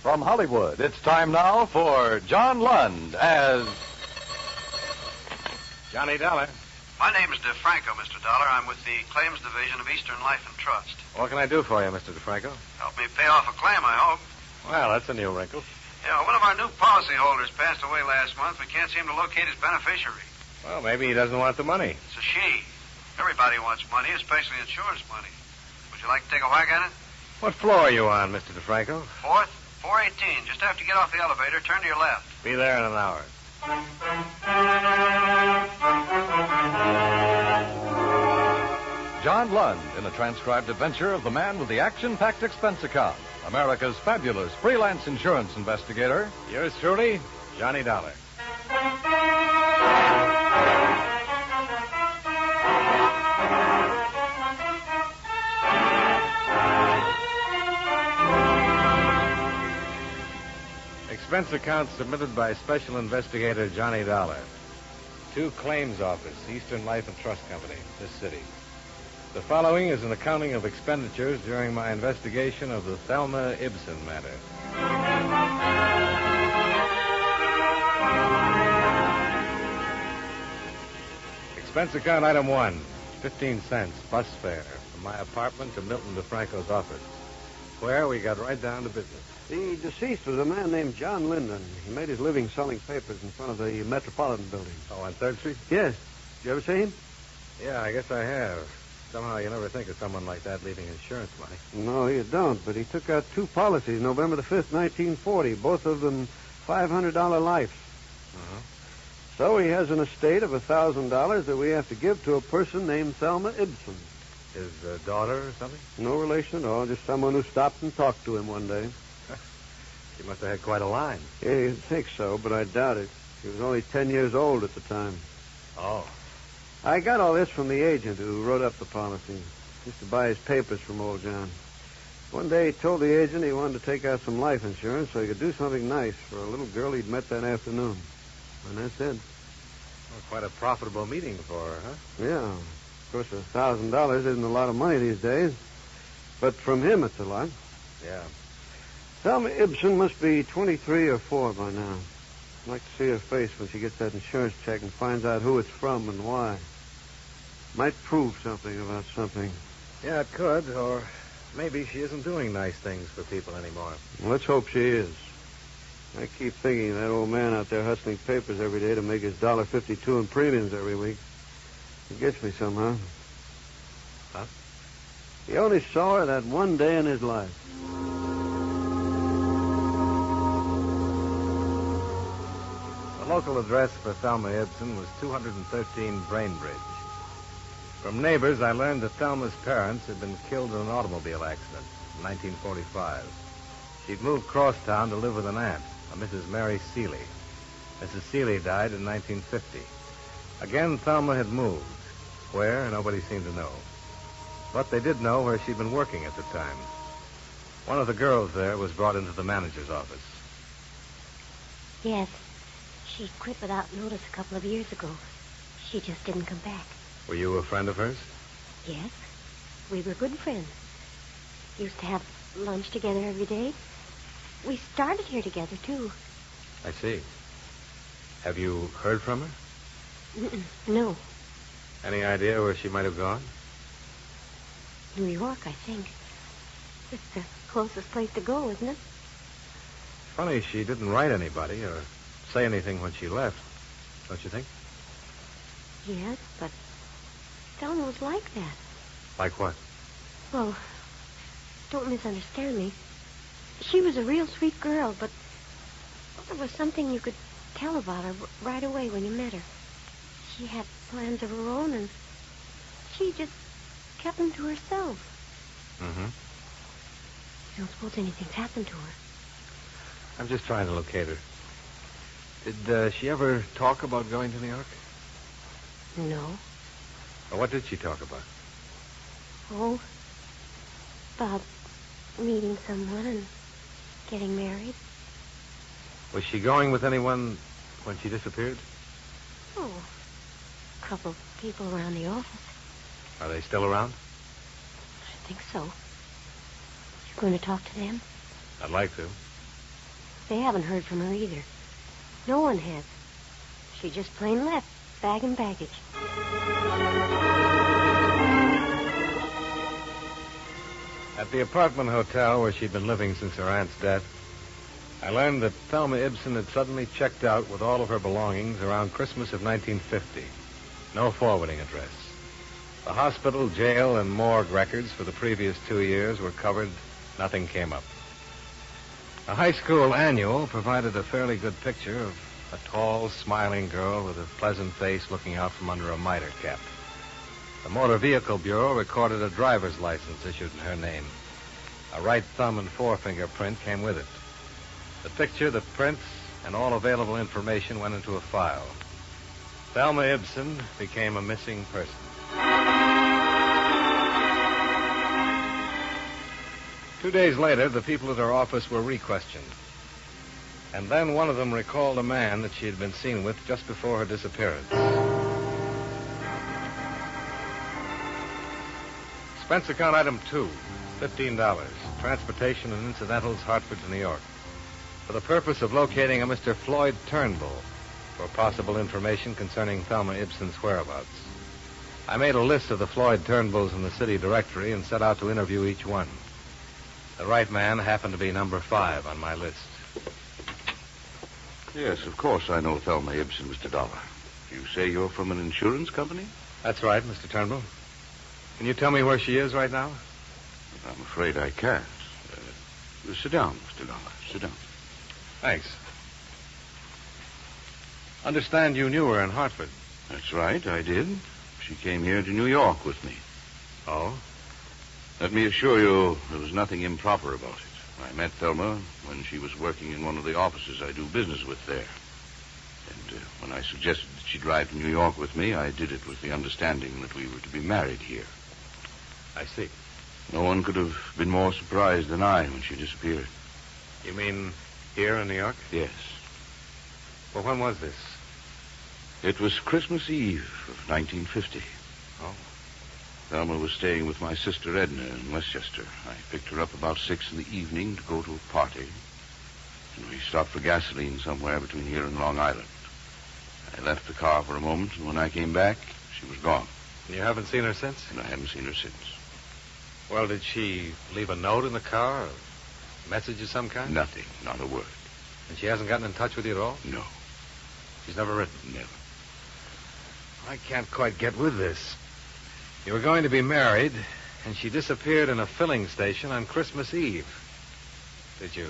From Hollywood, it's time now for John Lund as Johnny Dollar. My name is DeFranco, Mr. Dollar. I'm with the Claims Division of Eastern Life and Trust. What can I do for you, Mr. DeFranco? Help me pay off a claim, I hope. Well, that's a new wrinkle. Yeah, one of our new policyholders passed away last month. We can't seem to locate his beneficiary. Well, maybe he doesn't want the money. It's a she. Everybody wants money, especially insurance money. Would you like to take a whack at it? What floor are you on, Mr. DeFranco? 4th, 418. Just after you get off the elevator, turn to your left. Be there in an hour. John Lund in a transcribed adventure of the man with the action-packed expense account, America's fabulous freelance insurance investigator. Yours truly, Johnny Dollar. Expense account submitted by Special Investigator Johnny Dollar. To Claims Office, Eastern Life and Trust Company, this city. The following is an accounting of expenditures during my investigation of the Thelma Ibsen matter. Expense account item 1, 15 cents, bus fare, from my apartment to Milton DeFranco's office, where we got right down to business. The deceased was a man named John Linden. He made his living selling papers in front of the Metropolitan Building. Oh, on 3rd Street? Yes. Did you ever see him? Yeah, I guess I have. Somehow you never think of someone like that leaving insurance money. No, you don't, but he took out 2 policies November the 5th, 1940, both of them $500 life. Uh-huh. So he has an estate of $1,000 that we have to give to a person named Thelma Ibsen. His daughter or something? No relation at all, just someone who stopped and talked to him one day. She must have had quite a line. Yeah, you'd think so, but I doubt it. She was only 10 years old at the time. Oh. I got all this from the agent who wrote up the policy. Used to buy his papers from old John. One day he told the agent he wanted to take out some life insurance so he could do something nice for a little girl he'd met that afternoon. And that's it. Well, quite a profitable meeting for her, huh? Yeah. Of course, $1,000 isn't a lot of money these days. But from him, it's a lot. Yeah. Thelma Ibsen must be 23 or 4 by now. I'd like to see her face when she gets that insurance check and finds out who it's from and why. Might prove something about something. Yeah, it could, or maybe she isn't doing nice things for people anymore. Well, let's hope she is. I keep thinking of that old man out there hustling papers every day to make his $1.52 in premiums every week. It gets me somehow. Huh? He only saw her that one day in his life. The local address for Thelma Ibsen was 213 Brainbridge. From neighbors, I learned that Thelma's parents had been killed in an automobile accident in 1945. She'd moved crosstown to live with an aunt, a Mrs. Mary Seeley. Mrs. Seeley died in 1950. Again, Thelma had moved. Where, nobody seemed to know. But they did know where she'd been working at the time. One of the girls there was brought into the manager's office. Yes. She quit without notice a couple of years ago. She just didn't come back. Were you a friend of hers? Yes. We were good friends. Used to have lunch together every day. We started here together, too. I see. Have you heard from her? No. Any idea where she might have gone? New York, I think. It's the closest place to go, isn't it? Funny she didn't write anybody or say anything when she left, don't you think? Yes, but Thelma was like that. Like what? Well, don't misunderstand me. She was a real sweet girl, but there was something you could tell about her right away when you met her. She had plans of her own, and she just kept them to herself. Mm-hmm. You don't suppose anything's happened to her? I'm just trying to locate her. Did she ever talk about going to New York? No. Or what did she talk about? Oh, about meeting someone and getting married. Was she going with anyone when she disappeared? Oh, a couple of people around the office. Are they still around? I think so. You going to talk to them? I'd like to. They haven't heard from her either. No one has. She just plain left, bag and baggage. At the apartment hotel where she'd been living since her aunt's death, I learned that Thelma Ibsen had suddenly checked out with all of her belongings around Christmas of 1950. No forwarding address. The hospital, jail, and morgue records for the previous 2 years were covered. Nothing came up. A high school annual provided a fairly good picture of a tall, smiling girl with a pleasant face looking out from under a mitre cap. The Motor Vehicle Bureau recorded a driver's license issued in her name. A right thumb and forefinger print came with it. The picture, the prints, and all available information went into a file. Thelma Ibsen became a missing person. 2 days later, the people at her office were re-questioned. And then one of them recalled a man that she had been seen with just before her disappearance. Expense account item 2, $15. Transportation and incidentals, Hartford to New York. For the purpose of locating a Mr. Floyd Turnbull for possible information concerning Thelma Ibsen's whereabouts. I made a list of the Floyd Turnbulls in the city directory and set out to interview each one. The right man happened to be number 5 on my list. Yes, of course I know Thelma Ibsen, Mr. Dollar. You say you're from an insurance company? That's right, Mr. Turnbull. Can you tell me where she is right now? I'm afraid I can't. Sit down, Mr. Dollar. Sit down. Thanks. Understand you knew her in Hartford. That's right, I did. She came here to New York with me. Oh? Let me assure you there was nothing improper about it. I met Thelma when she was working in one of the offices I do business with there. And when I suggested that she drive to New York with me, I did it with the understanding that we were to be married here. I see. No one could have been more surprised than I when she disappeared. You mean here in New York? Yes. Well, when was this? It was Christmas Eve of 1950. Oh. Thelma was staying with my sister Edna in Westchester. I picked her up about 6 in the evening to go to a party. And we stopped for gasoline somewhere between here and Long Island. I left the car for a moment, and when I came back, she was gone. You haven't seen her since? And I haven't seen her since. Well, did she leave a note in the car? Or a message of some kind? Nothing. Not a word. And she hasn't gotten in touch with you at all? No. She's never written? Never. I can't quite get with this. You were going to be married, and she disappeared in a filling station on Christmas Eve. Did you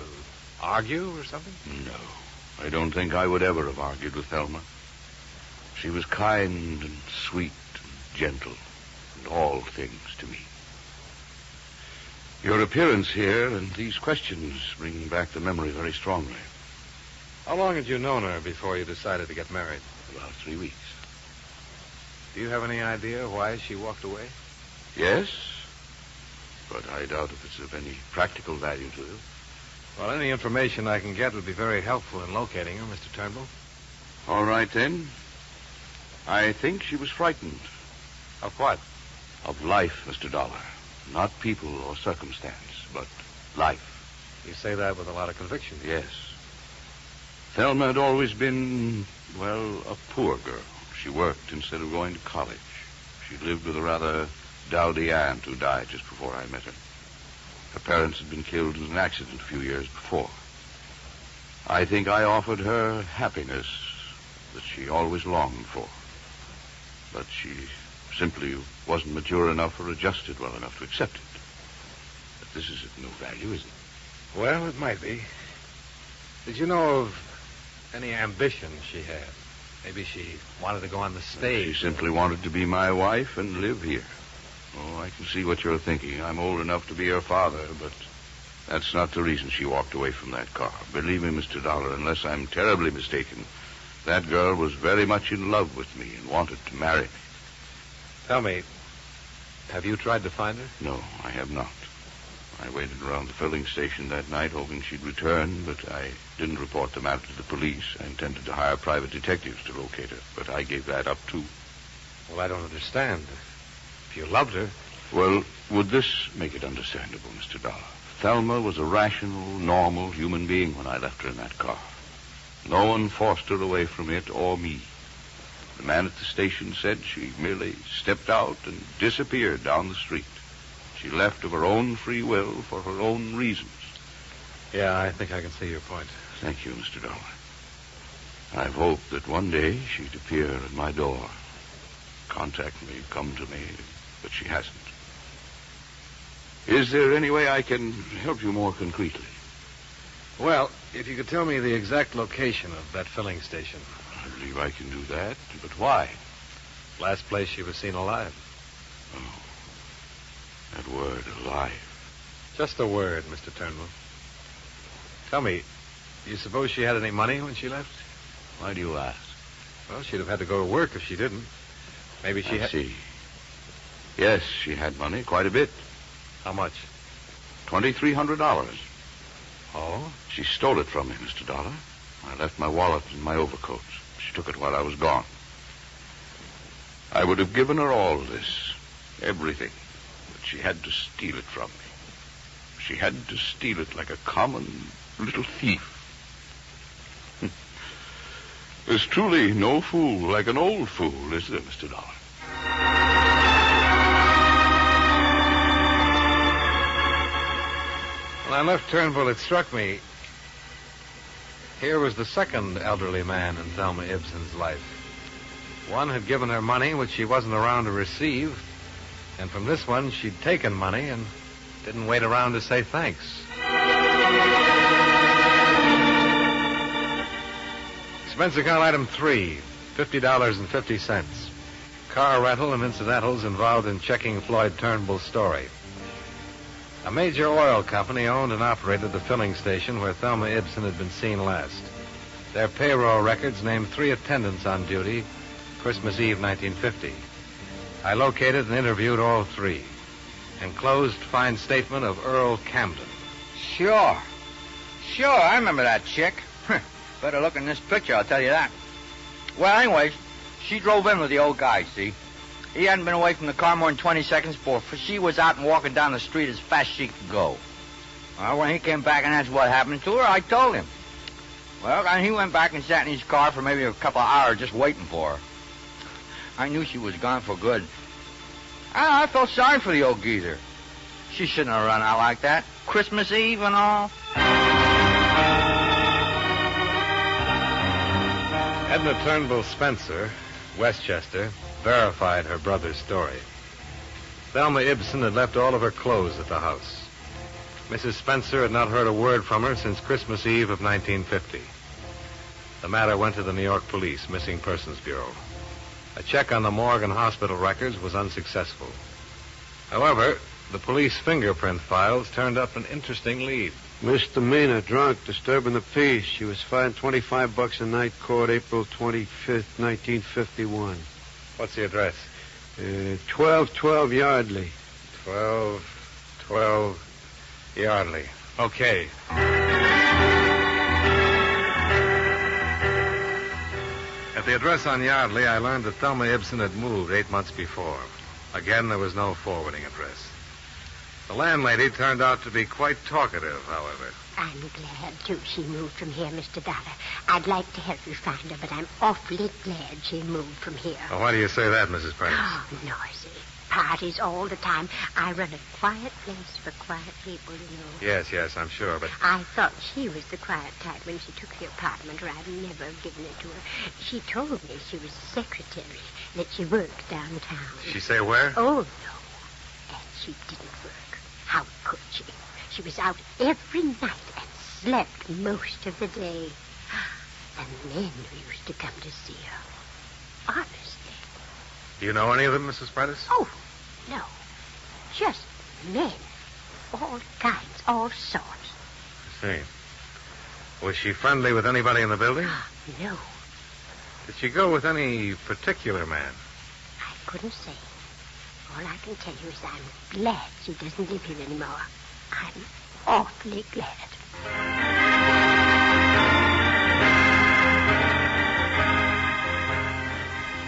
argue or something? No. I don't think I would ever have argued with Thelma. She was kind and sweet and gentle and all things to me. Your appearance here and these questions bring back the memory very strongly. How long had you known her before you decided to get married? About 3 weeks. Do you have any idea why she walked away? Yes, but I doubt if it's of any practical value to you. Well, any information I can get would be very helpful in locating her, Mr. Turnbull. All right, then. I think she was frightened. Of what? Of life, Mr. Dollar. Not people or circumstance, but life. You say that with a lot of conviction. Yes. Thelma had always been, well, a poor girl. She worked instead of going to college. She lived with a rather dowdy aunt who died just before I met her. Her parents had been killed in an accident a few years before. I think I offered her happiness that she always longed for. But she simply wasn't mature enough or adjusted well enough to accept it. But this is of no value, is it? Well, it might be. Did you know of any ambition she had? Maybe she wanted to go on the stage. She simply wanted to be my wife and live here. Oh, I can see what you're thinking. I'm old enough to be her father, but that's not the reason she walked away from that car. Believe me, Mr. Dollar, unless I'm terribly mistaken, that girl was very much in love with me and wanted to marry me. Tell me, have you tried to find her? No, I have not. I waited around the filling station that night hoping she'd return, but I didn't report the matter to the police. I intended to hire private detectives to locate her, but I gave that up, too. Well, I don't understand. If you loved her... Well, would this make it understandable, Mr. Dollar? Thelma was a rational, normal human being when I left her in that car. No one forced her away from it or me. The man at the station said she merely stepped out and disappeared down the street. She left of her own free will for her own reasons. Yeah, I think I can see your point. Thank you, Mr. Dollar. I've hoped that one day she'd appear at my door, contact me, come to me, but she hasn't. Is there any way I can help you more concretely? Well, if you could tell me the exact location of that filling station. I believe I can do that, but why? Last place she was seen alive. Oh, that word, alive. Just a word, Mr. Turnbull. Tell me, you suppose she had any money when she left? Why do you ask? Well, she'd have had to go to work if she didn't. Maybe she I see. Yes, she had money, quite a bit. How much? $2,300. Oh? She stole it from me, Mr. Dollar. I left my wallet in my overcoat. She took it while I was gone. I would have given her all this, everything, but she had to steal it from me. She had to steal it like a common little thief. There's truly no fool like an old fool, is there, Mr. Dollar? When I left Turnbull, it struck me. Here was the second elderly man in Thelma Ibsen's life. One had given her money which she wasn't around to receive, and from this one she'd taken money and didn't wait around to say thanks. Expense account item 3, $50.50. Car rental and incidentals involved in checking Floyd Turnbull's story. A major oil company owned and operated the filling station where Thelma Ibsen had been seen last. Their payroll records named 3 attendants on duty Christmas Eve 1950. I located and interviewed all 3. Enclosed fine statement of Earl Camden. Sure, I remember that chick. Better look in this picture, I'll tell you that. Well, anyways, she drove in with the old guy, see? He hadn't been away from the car more than 20 seconds before she was out and walking down the street as fast as she could go. Well, when he came back and asked what happened to her, I told him. Well, and he went back and sat in his car for maybe a couple of hours just waiting for her. I knew she was gone for good. I felt sorry for the old geezer. She shouldn't have run out like that. Christmas Eve and all. Edna Turnbull Spencer, Westchester, verified her brother's story. Thelma Ibsen had left all of her clothes at the house. Mrs. Spencer had not heard a word from her since Christmas Eve of 1950. The matter went to the New York Police Missing Persons Bureau. A check on the morgue and hospital records was unsuccessful. However, the police fingerprint files turned up an interesting lead. Misdemeanor, drunk, disturbing the peace. She was fined $25 a night, court April 25th, 1951. What's the address? 1212 Yardley. 12 Yardley. Okay. At the address on Yardley, I learned that Thelma Ibsen had moved 8 months before. Again, there was no forwarding address. The landlady turned out to be quite talkative, however. I'm glad, too, she moved from here, Mr. Dollar. I'd like to help you find her, but I'm awfully glad she moved from here. Well, why do you say that, Mrs. Prentice? Oh, noisy. Parties all the time. I run a quiet place for quiet people, you know. Yes, I'm sure, but... I thought she was the quiet type when she took the apartment, or I'd never given it to her. She told me she was a secretary, that she worked downtown. Did she say where? Oh, no. And she didn't work. How could she? She was out every night and slept most of the day. And men used to come to see her. Honestly. Do you know any of them, Mrs. Prentice? Oh, no. Just men. All kinds, all sorts. I see. Was she friendly with anybody in the building? No. Did she go with any particular man? I couldn't say. All I can tell you is I'm glad she doesn't live here anymore. I'm awfully glad.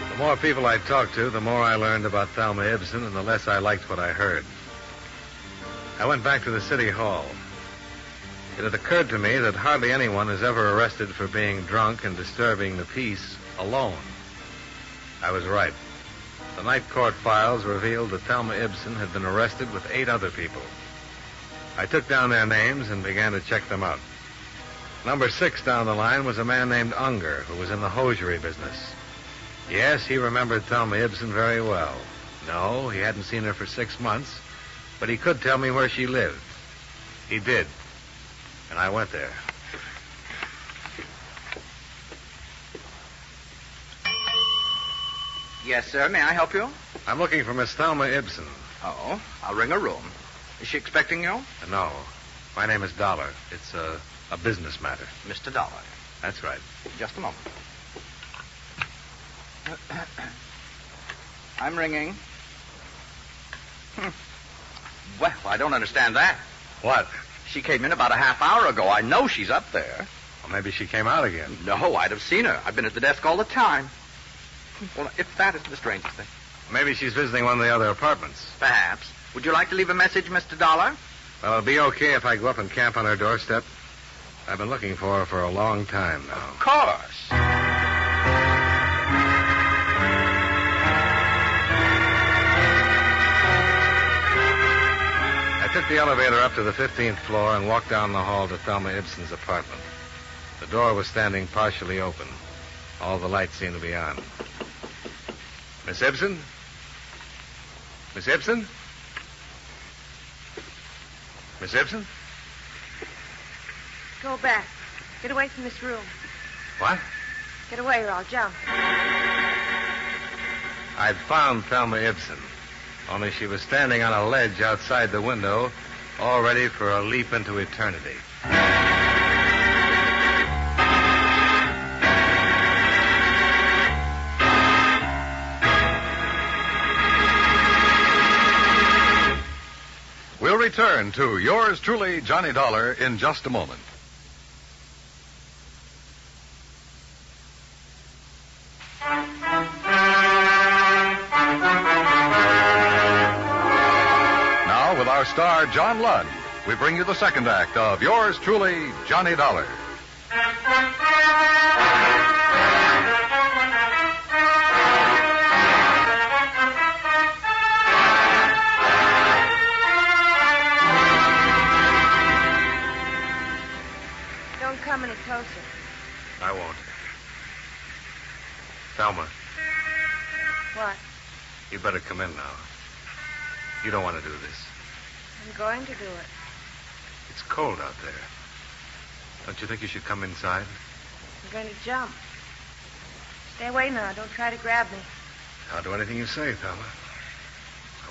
The more people I talked to, the more I learned about Thelma Ibsen, and the less I liked what I heard. I went back to the city hall. It had occurred to me that hardly anyone is ever arrested for being drunk and disturbing the peace alone. I was right. The night court files revealed that Thelma Ibsen had been arrested with 8 other people. I took down their names and began to check them out. Number 6 down the line was a man named Unger, who was in the hosiery business. Yes, he remembered Thelma Ibsen very well. No, he hadn't seen her for 6 months, but he could tell me where she lived. He did. And I went there. Yes, sir. May I help you? I'm looking for Miss Thelma Ibsen. Oh, I'll ring her room. Is she expecting you? No. My name is Dollar. It's a business matter. Mr. Dollar. That's right. Just a moment. I'm ringing. Well, I don't understand that. What? She came in about a half hour ago. I know she's up there. Well, maybe she came out again. No, I'd have seen her. I've been at the desk all the time. Well, if that isn't the strangest thing. Maybe she's visiting one of the other apartments. Perhaps. Would you like to leave a message, Mr. Dollar? Well, it'll be okay if I go up and camp on her doorstep. I've been looking for her for a long time now. Of course. I took the elevator up to the 15th floor and walked down the hall to Thelma Ibsen's apartment. The door was standing partially open. All the lights seemed to be on. Miss Ibsen? Miss Ibsen? Miss Ibsen? Go back. Get away from this room. What? Get away or I'll jump. I'd found Thelma Ibsen, only she was standing on a ledge outside the window, all ready for a leap into eternity. We'll return to yours truly, Johnny Dollar, in just a moment. Now, with our star, John Lund, we bring you the second act of yours truly, Johnny Dollar. Come any closer. I won't. Thelma. What? You better come in now. You don't want to do this. I'm going to do it. It's cold out there. Don't you think you should come inside? I'm going to jump. Stay away now. Don't try to grab me. I'll do anything you say, Thelma.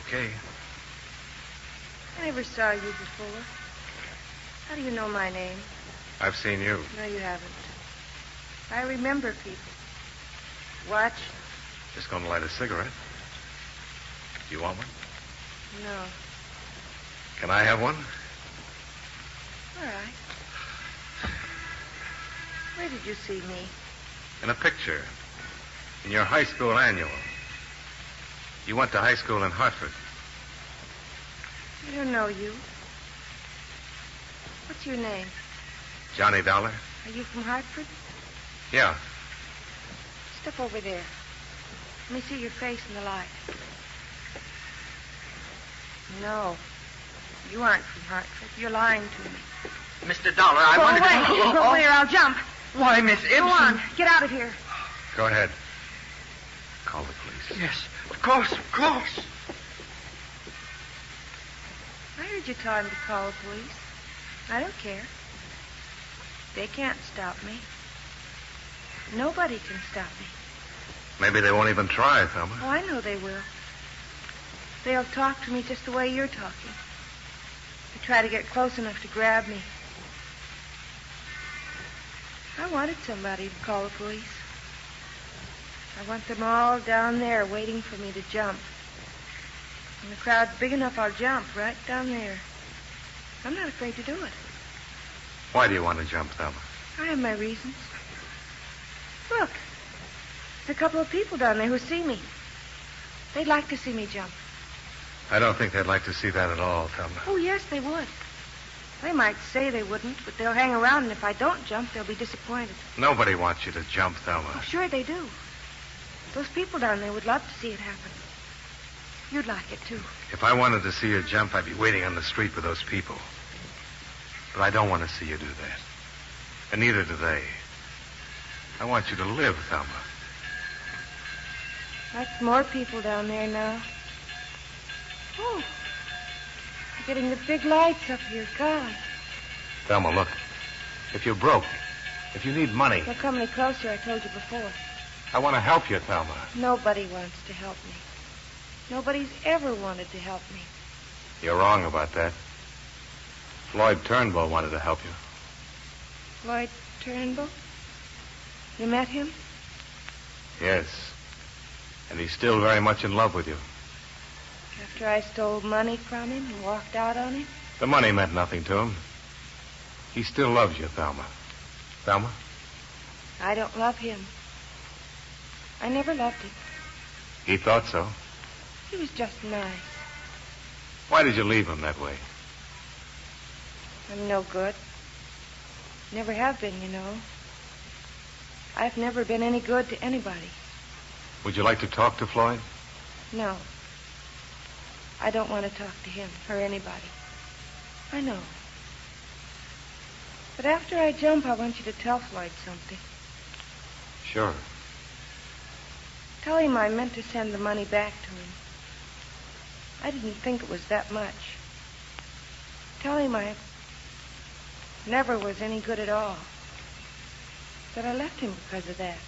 Okay. I never saw you before. How do you know my name? I've seen you. No, you haven't. I remember people. Watch. Just going to light a cigarette. Do you want one? No. Can I have one? All right. Where did you see me? In a picture. In your high school annual. You went to high school in Hartford. I don't know you. What's your name? Johnny Dollar. Are you from Hartford? Yeah. Step over there. Let me see your face in the light. No. You aren't from Hartford. You're lying to me. Mr. Dollar, I Go wanted away. to... Go away or I'll jump. Why, Miss Ibsen? Go on. Get out of here. Go ahead. Call the police. Yes, of course, of course. I heard you tell him to call the police. I don't care. They can't stop me. Nobody can stop me. Maybe they won't even try, Thelma. Oh, I know they will. They'll talk to me just the way you're talking. They try to get close enough to grab me. I wanted somebody to call the police. I want them all down there waiting for me to jump. When the crowd's big enough, I'll jump right down there. I'm not afraid to do it. Why do you want to jump, Thelma? I have my reasons. Look. There's a couple of people down there who see me. They'd like to see me jump. I don't think they'd like to see that at all, Thelma. Oh, yes, they would. They might say they wouldn't, but they'll hang around, and if I don't jump, they'll be disappointed. Nobody wants you to jump, Thelma. Oh, sure they do. Those people down there would love to see it happen. You'd like it, too. If I wanted to see you jump, I'd be waiting on the street with those people. But I don't want to see you do that. And neither do they. I want you to live, Thelma. That's more people down there now. Oh, you're getting the big lights up here. God. Thelma, look. If you're broke, if you need money... Don't come any closer, I told you before. I want to help you, Thelma. Nobody wants to help me. Nobody's ever wanted to help me. You're wrong about that. Floyd Turnbull wanted to help you. Floyd Turnbull? You met him? Yes. And he's still very much in love with you. After I stole money from him and walked out on him? The money meant nothing to him. He still loves you, Thelma. Thelma? I don't love him. I never loved him. He thought so. He was just nice. Why did you leave him that way? I'm no good. Never have been, you know. I've never been any good to anybody. Would you like to talk to Floyd? No. I don't want to talk to him or anybody. I know. But after I jump, I want you to tell Floyd something. Sure. Tell him I meant to send the money back to him. I didn't think it was that much. Tell him I never was any good at all. That I left him because of that.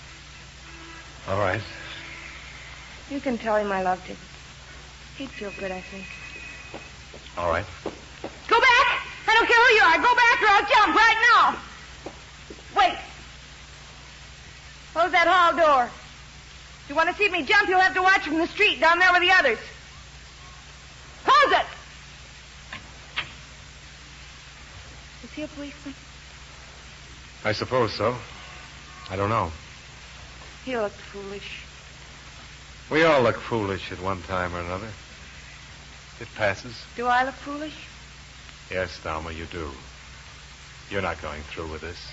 All right. You can tell him I loved him. He'd feel good, I think. All right. Go back! I don't care who you are. Go back or I'll jump right now. Wait. Close that hall door. If you want to see me jump, you'll have to watch from the street down there with the others. Close it! Is he a policeman? I suppose so. I don't know. He looked foolish. We all look foolish at one time or another. It passes. Do I look foolish? Yes, Thelma, you do. You're not going through with this.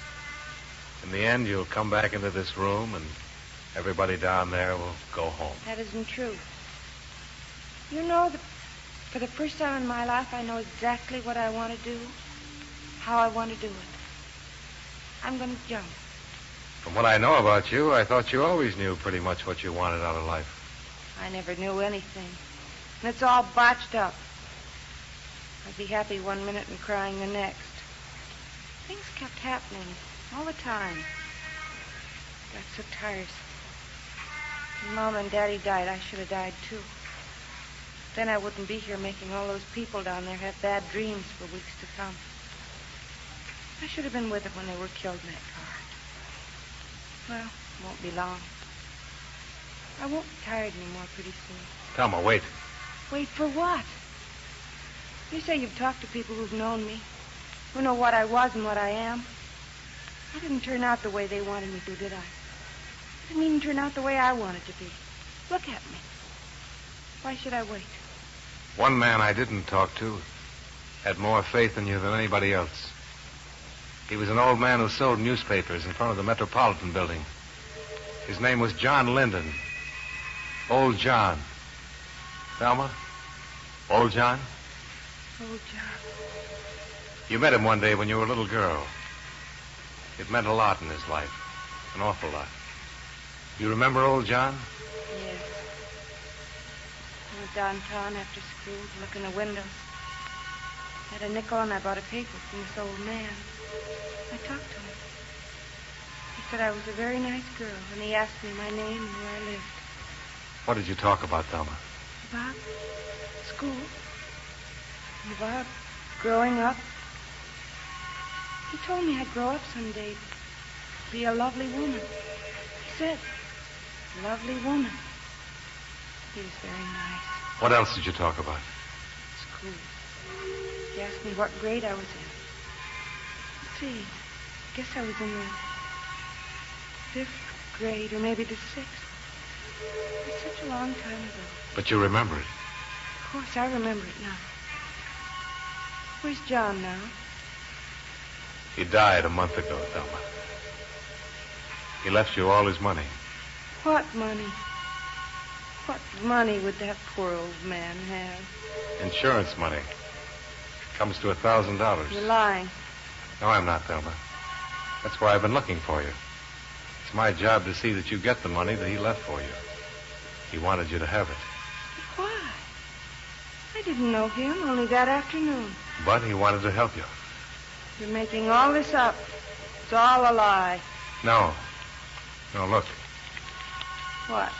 In the end, you'll come back into this room and everybody down there will go home. That isn't true. You know that for the first time in my life, I know exactly what I want to do, how I want to do it. I'm going to jump. From what I know about you, I thought you always knew pretty much what you wanted out of life. I never knew anything. And it's all botched up. I'd be happy one minute and crying the next. Things kept happening all the time. Got so tiresome. When Mom and Daddy died, I should have died too. Then I wouldn't be here making all those people down there have bad dreams for weeks to come. I should have been with them when they were killed in that car. Well, it won't be long. I won't be tired anymore pretty soon. Thelma, wait. Wait for what? You say you've talked to people who've known me, who know what I was and what I am. I didn't turn out the way they wanted me to, did I? I didn't even turn out the way I wanted to be. Look at me. Why should I wait? One man I didn't talk to had more faith in you than anybody else. He was an old man who sold newspapers in front of the Metropolitan Building. His name was John Linden. Old John. Thelma? Old John? Old John. You met him one day when you were a little girl. It meant a lot in his life. An awful lot. You remember old John? Yes. I was downtown after school, looking in the windows. I had a nickel and I bought a paper from this old man. I talked to him. He said I was a very nice girl, and he asked me my name and where I lived. What did you talk about, Thelma? About school. And about growing up. He told me I'd grow up someday, be a lovely woman. He said, lovely woman. He was very nice. What else did you talk about? School. He asked me what grade I was in. Let's see. I guess I was in the 5th grade or maybe the 6th. It's such a long time ago. But you remember it. Of course, I remember it now. Where's John now? He died a month ago, Thelma. He left you all his money. What money? What money would that poor old man have? Insurance money. Comes to $1,000. You're lying. No, I'm not, Thelma. That's why I've been looking for you. It's my job to see that you get the money that he left for you. He wanted you to have it. Why? I didn't know him only that afternoon. But he wanted to help you. You're making all this up. It's all a lie. No. No, look. What?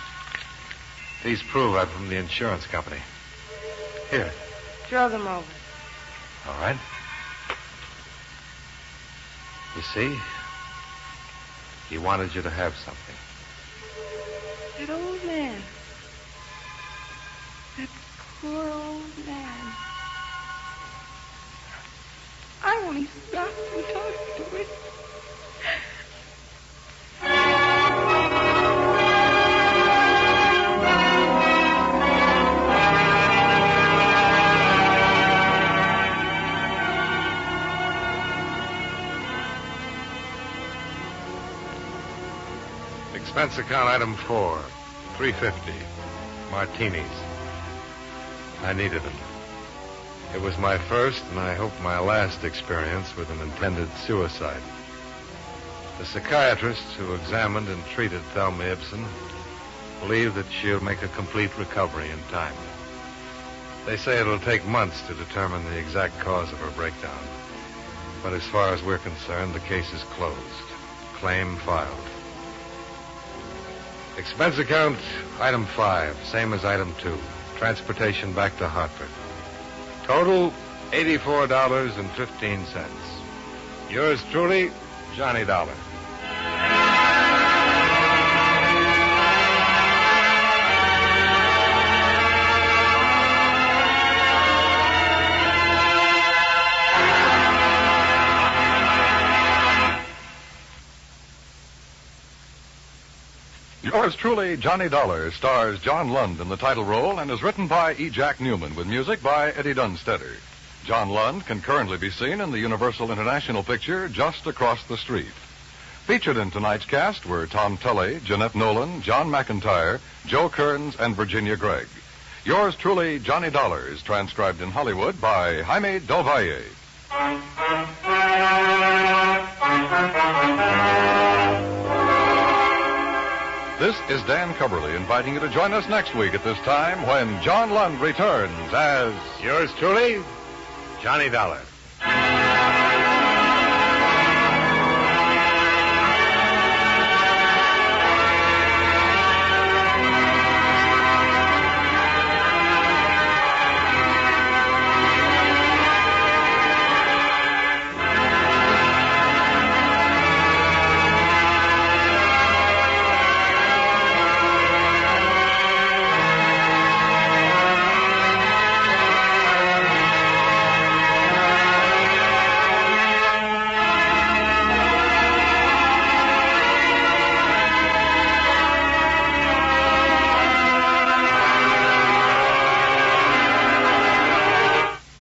These prove I'm from the insurance company. Here. Throw them over. All right. You see? He wanted you to have something. That old man. That poor old man. I only stopped and talked to him. Expense account item 4, $3.50. Martinis. I needed them. It was my first, and I hope my last, experience with an intended suicide. The psychiatrists who examined and treated Thelma Ibsen believe that she'll make a complete recovery in time. They say it'll take months to determine the exact cause of her breakdown. But as far as we're concerned, the case is closed. Claim filed. Expense account, item 5, same as item 2. Transportation back to Hartford. Total, $84.15. Yours truly, Johnny Dollar. Yours truly, Johnny Dollar, stars John Lund in the title role and is written by E. Jack Newman with music by Eddie Dunstetter. John Lund can currently be seen in the Universal International picture Just Across the Street. Featured in tonight's cast were Tom Tully, Jeanette Nolan, John McIntyre, Joe Kearns, and Virginia Gregg. Yours truly, Johnny Dollar, is transcribed in Hollywood by Jaime Del Valle. This is Dan Cubberly inviting you to join us next week at this time when John Lund returns as... Yours truly, Johnny Dollar.